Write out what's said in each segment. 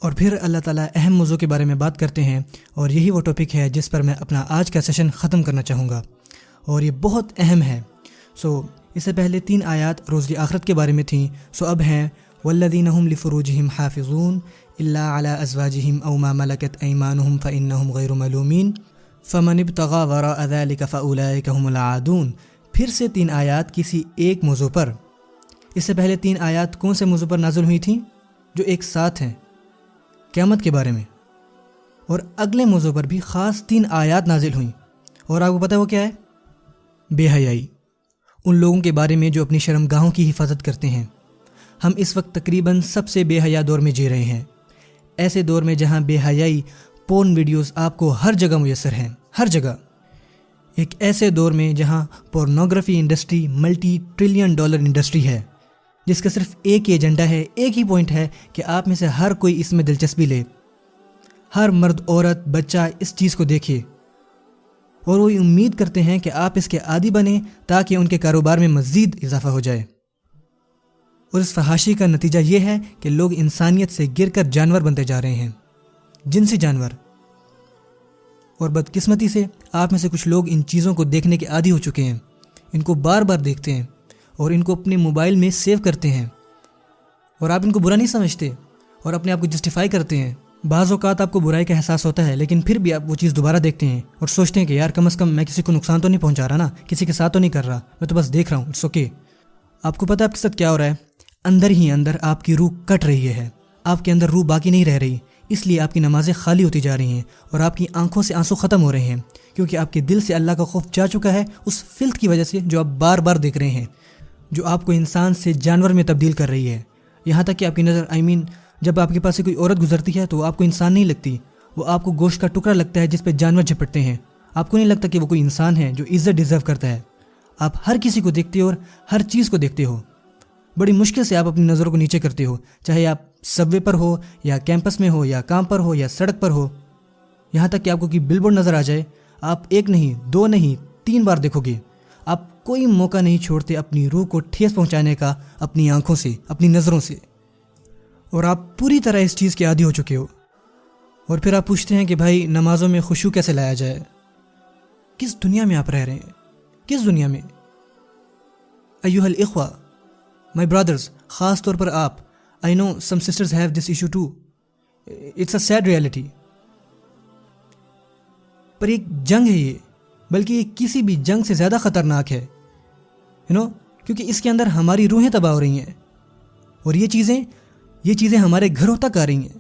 اور پھر اللہ تعالیٰ اہم موضوع کے بارے میں بات کرتے ہیں، اور یہی وہ ٹاپک ہے جس پر میں اپنا آج کا سیشن ختم کرنا چاہوں گا، اور یہ بہت اہم ہے۔ اس سے پہلے 3 آیات روز آخرت کے بارے میں تھیں، اب ہیں والذین هم لفروجہم حافظون الا علی ازواجہم او ما ملکت ایمانہم فانہم غیر ملومین فمن ابتغى وراء ذلک فاولئک هم العادون۔ پھر سے 3 آیات کسی ایک موضوع پر۔ اس سے پہلے 3 آیات کون سے موضوع پر نازل ہوئی تھیں؟ جو ایک ساتھ ہیں، قیامت کے بارے میں، اور اگلے موضوع پر بھی خاص 3 آیات نازل ہوئیں، اور آپ کو پتہ ہے وہ کیا ہے؟ بے حیائی، ان لوگوں کے بارے میں جو اپنی شرمگاہوں کی حفاظت کرتے ہیں۔ ہم اس وقت تقریباً سب سے بے حیا دور میں جی رہے ہیں، ایسے دور میں جہاں بے حیائی پورن ویڈیوز آپ کو ہر جگہ میسر ہیں، ہر جگہ۔ ایک ایسے دور میں جہاں pornography industry multi trillion dollar industry ہے، جس کا صرف ایک ہی ایجنڈا ہے، ایک ہی پوائنٹ ہے کہ آپ میں سے ہر کوئی اس میں دلچسپی لے، ہر مرد عورت بچہ اس چیز کو دیکھے، اور وہ امید کرتے ہیں کہ آپ اس کے عادی بنیں تاکہ ان کے کاروبار میں مزید اضافہ ہو جائے۔ اور اس فحاشی کا نتیجہ یہ ہے کہ لوگ انسانیت سے گر کر جانور بنتے جا رہے ہیں، جنسی جانور۔ اور بدقسمتی سے آپ میں سے کچھ لوگ ان چیزوں کو دیکھنے کے عادی ہو چکے ہیں، ان کو بار بار دیکھتے ہیں اور ان کو اپنے موبائل میں سیو کرتے ہیں، اور آپ ان کو برا نہیں سمجھتے اور اپنے آپ کو جسٹیفائی کرتے ہیں۔ بعض اوقات آپ کو برائی کا احساس ہوتا ہے، لیکن پھر بھی آپ وہ چیز دوبارہ دیکھتے ہیں اور سوچتے ہیں کہ یار کم از کم میں کسی کو نقصان تو نہیں پہنچا رہا نا، کسی کے ساتھ تو نہیں کر رہا، میں تو بس دیکھ رہا ہوں، اٹس اوکے۔ آپ کو پتہ ہے آپ کے ساتھ کیا ہو رہا ہے؟ اندر ہی اندر آپ کی روح کٹ رہی ہے، آپ کے اندر روح باقی نہیں رہ رہی، اس لیے آپ کی نمازیں خالی ہوتی جا رہی ہیں اور آپ کی آنکھوں سے آنسو ختم ہو رہے ہیں، کیونکہ آپ کے دل سے اللہ کا خوف جا چکا ہے اس فلت کی وجہ سے جو آپ بار بار دیکھ رہے ہیں، جو آپ کو انسان سے جانور میں تبدیل کر رہی ہے۔ یہاں تک کہ آپ کی نظر جب آپ کے پاس سے کوئی عورت گزرتی ہے تو وہ آپ کو انسان نہیں لگتی، وہ آپ کو گوشت کا ٹکڑا لگتا ہے جس پہ جانور جھپٹتے ہیں۔ آپ کو نہیں لگتا کہ وہ کوئی انسان ہے جو عزت ڈیزرو کرتا ہے۔ آپ ہر کسی کو دیکھتے ہو اور ہر چیز کو دیکھتے ہو، بڑی مشکل سے آپ اپنی نظروں کو نیچے کرتے ہو، چاہے آپ سب وے پر ہو یا کیمپس میں ہو یا کام پر ہو یا سڑک پر ہو۔ یہاں تک کہ آپ کو کوئی بل بورڈ نظر آ جائے، آپ 1 نہیں 2 نہیں 3 بار دیکھو گے۔ آپ کوئی موقع نہیں چھوڑتے اپنی روح کو ٹھیس پہنچانے کا، اپنی آنکھوں سے، اپنی نظروں سے، اور آپ پوری طرح اس چیز کے عادی ہو چکے ہو۔ اور پھر آپ پوچھتے ہیں کہ بھائی نمازوں میں خشوع کیسے لایا جائے؟ کس دنیا میں آپ رہ رہے ہیں؟ کس دنیا میں؟ ایھا الاخوہ، مائی برادرز، خاص طور پر آپ، I know some sisters have this issue too. It's a sad reality. پر ایک جنگ ہے یہ، بلکہ یہ کسی بھی جنگ سے زیادہ خطرناک ہے، کیونکہ اس کے اندر ہماری روحیں تباہ ہو رہی ہیں، اور یہ چیزیں ہمارے گھروں تک آ رہی ہیں۔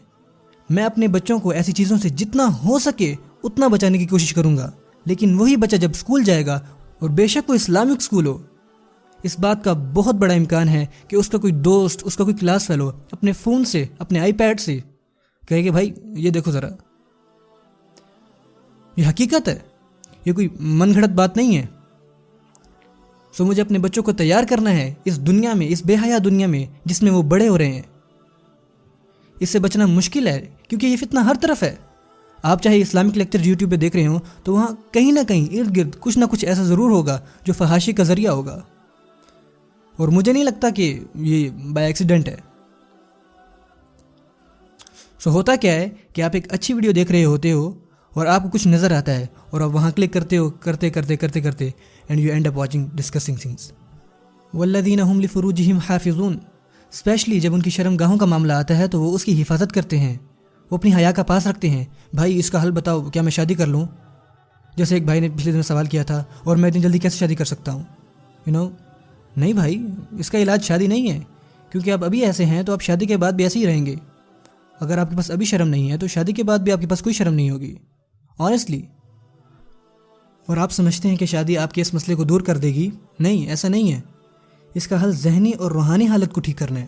میں اپنے بچوں کو ایسی چیزوں سے جتنا ہو سکے اتنا بچانے کی کوشش کروں گا، لیکن وہی بچہ جب اسکول جائے گا، اور بے شک وہ اسلامک اسکول ہو، اس بات کا بہت بڑا امکان ہے کہ اس کا کوئی دوست، اس کا کوئی کلاس فیلو اپنے فون سے، اپنے آئی پیڈ سے کہے کہ بھائی یہ دیکھو ذرا، یہ حقیقت ہے، یہ کوئی من گھڑت بات نہیں ہے۔ مجھے اپنے بچوں کو تیار کرنا ہے اس دنیا میں، اس بے حیا دنیا میں جس میں وہ بڑے ہو رہے ہیں۔ اس سے بچنا مشکل ہے کیونکہ یہ فتنہ ہر طرف ہے۔ آپ چاہے اسلامک لیکچر یوٹیوب پہ دیکھ رہے ہوں تو وہاں کہیں نہ کہیں ارد گرد کچھ نہ کچھ ایسا ضرور ہوگا جو فحاشی کا ذریعہ ہوگا، اور مجھے نہیں لگتا کہ یہ بائی ایکسیڈنٹ ہے۔ ہوتا کیا ہے کہ آپ ایک اچھی ویڈیو دیکھ رہے ہوتے ہو اور آپ کو کچھ نظر آتا ہے اور آپ وہاں کلک کرتے ہو، کرتے and you and up watching discussing things. والذین هم لفروجہم حافظون، اسپیشلی جب ان کی شرمگاہوں کا معاملہ آتا ہے تو وہ اس کی حفاظت کرتے ہیں، وہ اپنی حیا کا پاس رکھتے ہیں۔ بھائی اس کا حل بتاؤ، کیا میں شادی کر لوں؟ جیسے ایک بھائی نے پچھلے دن سوال کیا تھا، اور میں اتنی جلدی کیسے شادی کر سکتا ہوں؟ نہیں بھائی، اس کا علاج شادی نہیں ہے، کیونکہ آپ ابھی ایسے ہیں تو آپ شادی کے بعد بھی ایسے ہی رہیں گے۔ اگر آپ کے پاس ابھی شرم نہیں ہے تو شادی کے بعد بھی آپ کے پاس کوئی شرم نہیں ہوگی، آنیسٹلی۔ اور آپ سمجھتے ہیں کہ شادی آپ کے اس مسئلے کو دور کر دے گی؟ نہیں، ایسا نہیں ہے۔ اس کا حل ذہنی اور روحانی حالت کو ٹھیک کرنا ہے۔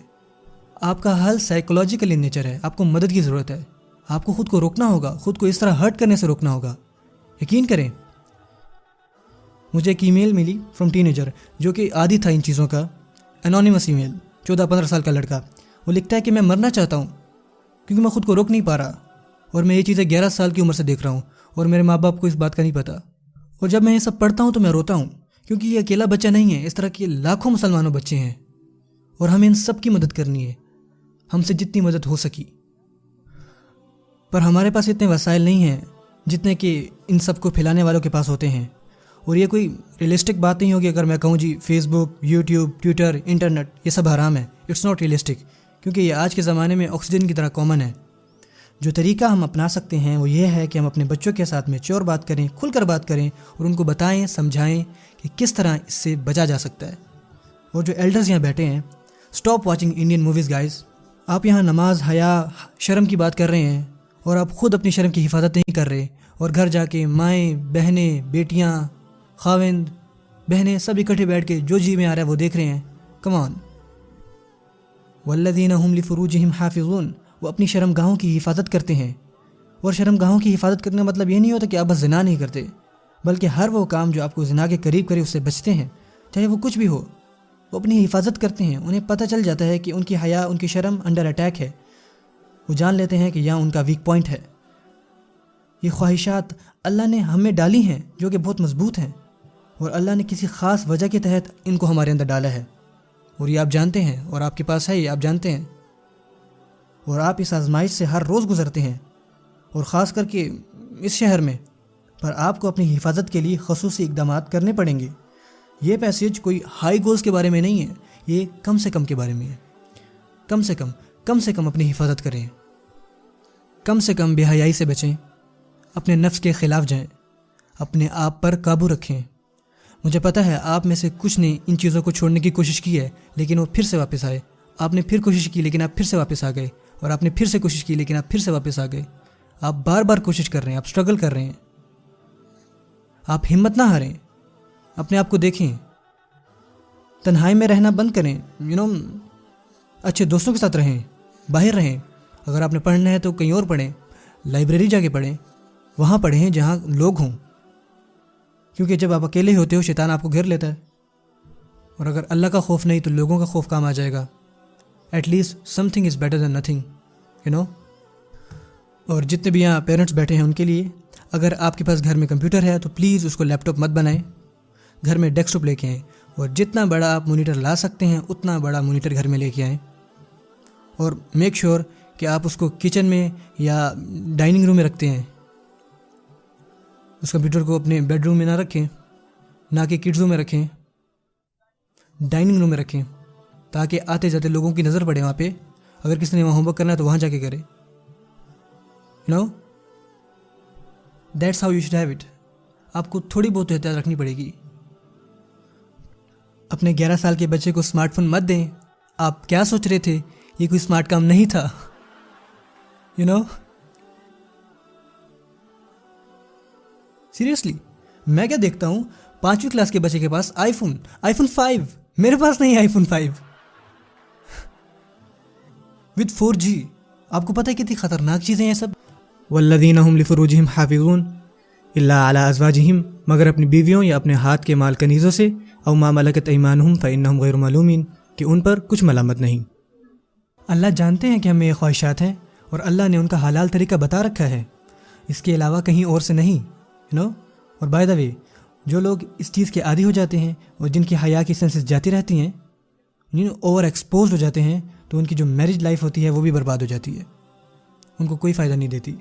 آپ کا حل سائیکولوجیکل ان نیچر ہے، آپ کو مدد کی ضرورت ہے۔ آپ کو خود کو روکنا ہوگا، خود کو اس طرح ہرٹ کرنے سے روکنا ہوگا۔ یقین کریں، مجھے ایک ای میل ملی فرام ٹین ایجر جو کہ عادی تھا ان چیزوں کا، انونیمس ای میل، 14-15 سال کا لڑکا۔ وہ لکھتا ہے کہ میں مرنا چاہتا ہوں کیونکہ میں خود کو روک نہیں پا رہا، اور میں یہ چیزیں 11 سال کی عمر سے دیکھ رہا ہوں، اور میرے ماں باپ کو اس بات کا نہیں پتہ۔ اور جب میں یہ سب پڑھتا ہوں تو میں روتا ہوں، کیونکہ یہ اکیلا بچہ نہیں ہے، اس طرح کے لاکھوں مسلمانوں بچے ہیں، اور ہمیں ان سب کی مدد کرنی ہے، ہم سے جتنی مدد ہو سکی۔ پر ہمارے پاس اتنے وسائل نہیں ہیں جتنے کہ ان سب کو پھیلانے والوں کے پاس ہوتے ہیں. اور یہ کوئی ریئلسٹک بات نہیں ہوگی اگر میں کہوں جی فیس بک، یوٹیوب، ٹویٹر، انٹرنیٹ یہ سب حرام ہے. اٹس ناٹ ریئلسٹک، کیونکہ یہ آج کے زمانے میں آکسیجن کی طرح کامن ہے. جو طریقہ ہم اپنا سکتے ہیں وہ یہ ہے کہ ہم اپنے بچوں کے ساتھ میچور بات کریں، کھل کر بات کریں اور ان کو بتائیں، سمجھائیں کہ کس طرح اس سے بچا جا سکتا ہے. اور جو ایلڈرز یہاں بیٹھے ہیں، stop watching Indian movies guys. آپ یہاں نماز، حیا، شرم کی بات کر رہے ہیں اور آپ خود اپنی شرم کی حفاظت نہیں کر رہے، اور گھر جا کے مائیں، بہنیں، بیٹیاں، خاوند، بہنیں سب اکٹھے بیٹھ کے جو جی میں آ رہا ہے وہ دیکھ رہے ہیں. کم آن. والذین هم لفروجہم حافظون، وہ اپنی شرم گاہوں کی حفاظت کرتے ہیں. اور شرم گاہوں کی حفاظت کرنے کا مطلب یہ نہیں ہوتا کہ آپ بس زنا نہیں کرتے، بلکہ ہر وہ کام جو آپ کو زنا کے قریب کرے اس سے بچتے ہیں، چاہے وہ کچھ بھی ہو. وہ اپنی حفاظت کرتے ہیں. انہیں پتہ چل جاتا ہے کہ ان کی حیا، ان کی شرم انڈر اٹیک ہے. وہ جان لیتے ہیں کہ یہاں ان کا ویک پوائنٹ ہے. یہ خواہشات اللہ نے ہمیں ڈالی ہیں جو کہ بہت مضبوط ہیں، اور اللہ نے کسی خاص وجہ کے تحت ان کو ہمارے اندر ڈالا ہے. اور یہ آپ جانتے ہیں، اور آپ کے پاس ہے، یہ آپ جانتے ہیں. اور آپ اس آزمائش سے ہر روز گزرتے ہیں، اور خاص کر کے اس شہر میں. پر آپ کو اپنی حفاظت کے لیے خصوصی اقدامات کرنے پڑیں گے. یہ پیسیج کوئی ہائی گولز کے بارے میں نہیں ہے، یہ کم سے کم کے بارے میں ہے. کم سے کم اپنی حفاظت کریں. کم سے کم بے حیائی سے بچیں. اپنے نفس کے خلاف جائیں. اپنے آپ پر قابو رکھیں. مجھے پتہ ہے آپ میں سے کچھ نے ان چیزوں کو چھوڑنے کی کوشش کی ہے، لیکن وہ پھر سے واپس آئے. آپ نے پھر کوشش کی لیکن آپ پھر سے واپس آ گئے، اور آپ نے پھر سے کوشش کی لیکن آپ پھر سے واپس آ گئے. آپ بار بار کوشش کر رہے ہیں، آپ اسٹرگل کر رہے ہیں. آپ ہمت نہ ہاریں. اپنے آپ کو دیکھیں. تنہائی میں رہنا بند کریں. اچھے دوستوں کے ساتھ رہیں، باہر رہیں. اگر آپ نے پڑھنا ہے تو کہیں اور پڑھیں، لائبریری جا کے پڑھیں. وہاں پڑھیں جہاں لوگ ہوں، کیونکہ جب آپ اکیلے ہوتے ہو شیطان آپ کو گھیر لیتا ہے. اور اگر اللہ کا خوف نہیں تو لوگوں کا خوف کام آ جائے گا. At least something is better than nothing. اور جتنے بھی یہاں پیرنٹس بیٹھے ہیں ان کے لیے، اگر آپ کے پاس گھر میں کمپیوٹر ہے تو پلیز اس کو لیپ ٹاپ مت بنائیں. گھر میں ڈیسک ٹاپ لے کے آئیں، اور جتنا بڑا آپ مانیٹر لا سکتے ہیں اتنا بڑا مانیٹر گھر میں لے کے آئیں. اور میک شیور کہ آپ اس کو کچن میں یا ڈائننگ روم میں رکھتے ہیں. اس کمپیوٹر کو اپنے بیڈ روم میں نہ رکھیں، نہ کہ کڈز روم میں رکھیں. ڈائننگ روم میں رکھیں تاکہ آتے جاتے لوگوں کی نظر پڑے وہاں پہ. اگر کسی نے وہاں ہوم ورک کرنا ہے تو وہاں جا کے کرے. That's how you should have it. آپ کو تھوڑی بہت احتیاط رکھنی پڑے گی. اپنے 11 سال کے بچے کو اسمارٹ فون مت دیں. آپ کیا سوچ رہے تھے؟ یہ کوئی اسمارٹ کام نہیں تھا. سیریسلی میں کیا دیکھتا ہوں 5ویں کلاس کے بچے کے پاس آئی فون 5. میرے پاس نہیں آئی فون 5 وتھ 4G. آپ کو پتہ ہے کتنی خطرناک چیزیں ہیں سب. والذین هم لفروجہم حافظون الا علی ازواجہم، مگر اپنی بیویوں یا اپنے ہاتھ کے مال کنیزوں سے، او ما ملکت ایمانہم فانہم غیر ملومین، کہ ان پر کچھ ملامت نہیں. اللہ جانتے ہیں کہ ہمیں یہ خواہشات ہیں، اور اللہ نے ان کا حلال طریقہ بتا رکھا ہے، اس کے علاوہ کہیں اور سے نہیں. اور بائی دا وے، جو لوگ اس چیز کے عادی ہو جاتے ہیں اور جن کی حیا کی سینسز جاتی رہتی ہیں، اوور ایکسپوزڈ ہو جاتے ہیں، تو ان کی جو میرج لائف ہوتی ہے وہ بھی برباد ہو جاتی ہے. ان کو کوئی فائدہ نہیں دیتی.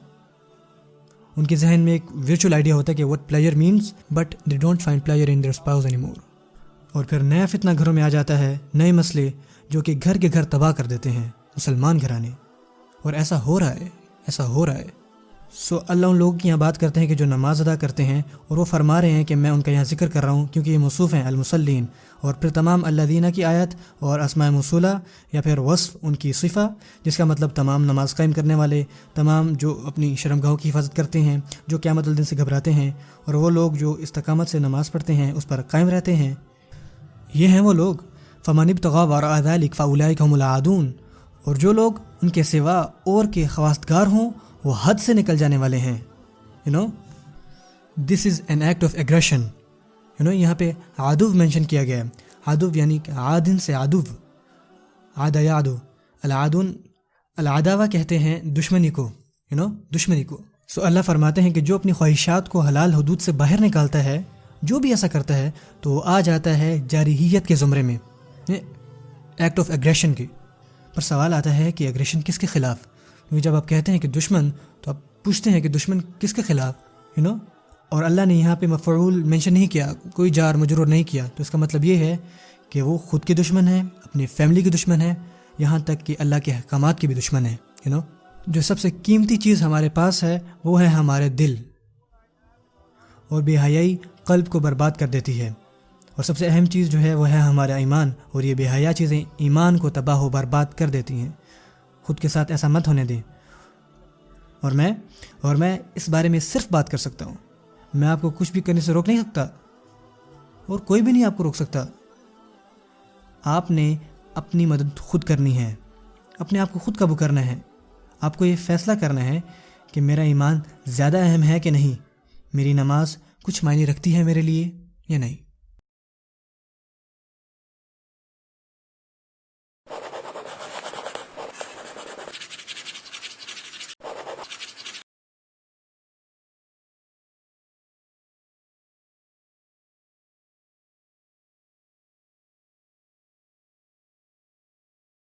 ان کے ذہن میں ایک ورچوئل آئیڈیا ہوتا ہے کہ what player means, but they don't find player in their spouse anymore. اور پھر نیا فتنہ گھروں میں آ جاتا ہے، نئے مسئلے جو کہ گھر کے گھر تباہ کر دیتے ہیں مسلمان گھرانے. اور ایسا ہو رہا ہے. سو اللہ ان لوگوں کی یہاں بات کرتے ہیں کہ جو نماز ادا کرتے ہیں، اور وہ فرما رہے ہیں کہ میں ان کا یہاں ذکر کر رہا ہوں کیونکہ یہ موصوف ہیں المصلین. اور پھر تمام الذین کی آیت اور اسماء موصولہ یا پھر وصف ان کی صفہ، جس کا مطلب تمام نماز قائم کرنے والے، تمام جو اپنی شرمگاہوں کی حفاظت کرتے ہیں، جو قیامت الدین سے گھبراتے ہیں، اور وہ لوگ جو استقامت سے نماز پڑھتے ہیں، اس پر قائم رہتے ہیں. یہ ہیں وہ لوگ. فمن ابتغى وراء ذلك فاولئک هم العادون. اور جو لوگ ان کے سوا اور کے خواستگار ہوں وہ حد سے نکل جانے والے ہیں. This is an act of aggression. یہاں پہ عدو مینشن کیا گیا ہے. عدو یعنی کہ عادن سے عدو، عادہ یا عدو. العادون العداوہ کہتے ہیں دشمنی کو، دشمنی کو. سو اللہ فرماتے ہیں کہ جو اپنی خواہشات کو حلال حدود سے باہر نکالتا ہے، جو بھی ایسا کرتا ہے تو وہ آ جاتا ہے جارحیت کے زمرے میں، ایکٹ آف ایگریشن کے. پر سوال آتا ہے کہ ایگریشن کس کے خلاف؟ کیونکہ جب آپ کہتے ہیں کہ دشمن تو آپ پوچھتے ہیں کہ دشمن کس کے خلاف اور اللہ نے یہاں پہ مفعول مینشن نہیں کیا، کوئی جار مجرور نہیں کیا، تو اس کا مطلب یہ ہے کہ وہ خود کے دشمن ہیں، اپنی فیملی کے دشمن ہیں، یہاں تک کہ اللہ کے احکامات کے بھی دشمن ہیں. جو سب سے قیمتی چیز ہمارے پاس ہے وہ ہے ہمارے دل، اور بے حیائی قلب کو برباد کر دیتی ہے. اور سب سے اہم چیز جو ہے وہ ہے ہمارا ایمان، اور یہ بے حیا چیزیں ایمان کو تباہ و برباد کر دیتی ہیں. خود کے ساتھ ایسا مت ہونے دیں. اور میں اس بارے میں صرف بات کر سکتا ہوں. میں آپ کو کچھ بھی کرنے سے روک نہیں سکتا، اور کوئی بھی نہیں آپ کو روک سکتا. آپ نے اپنی مدد خود کرنی ہے، اپنے آپ کو خود قابو کرنا ہے. آپ کو یہ فیصلہ کرنا ہے کہ میرا ایمان زیادہ اہم ہے کہ نہیں، میری نماز کچھ معنی رکھتی ہے میرے لیے یا نہیں.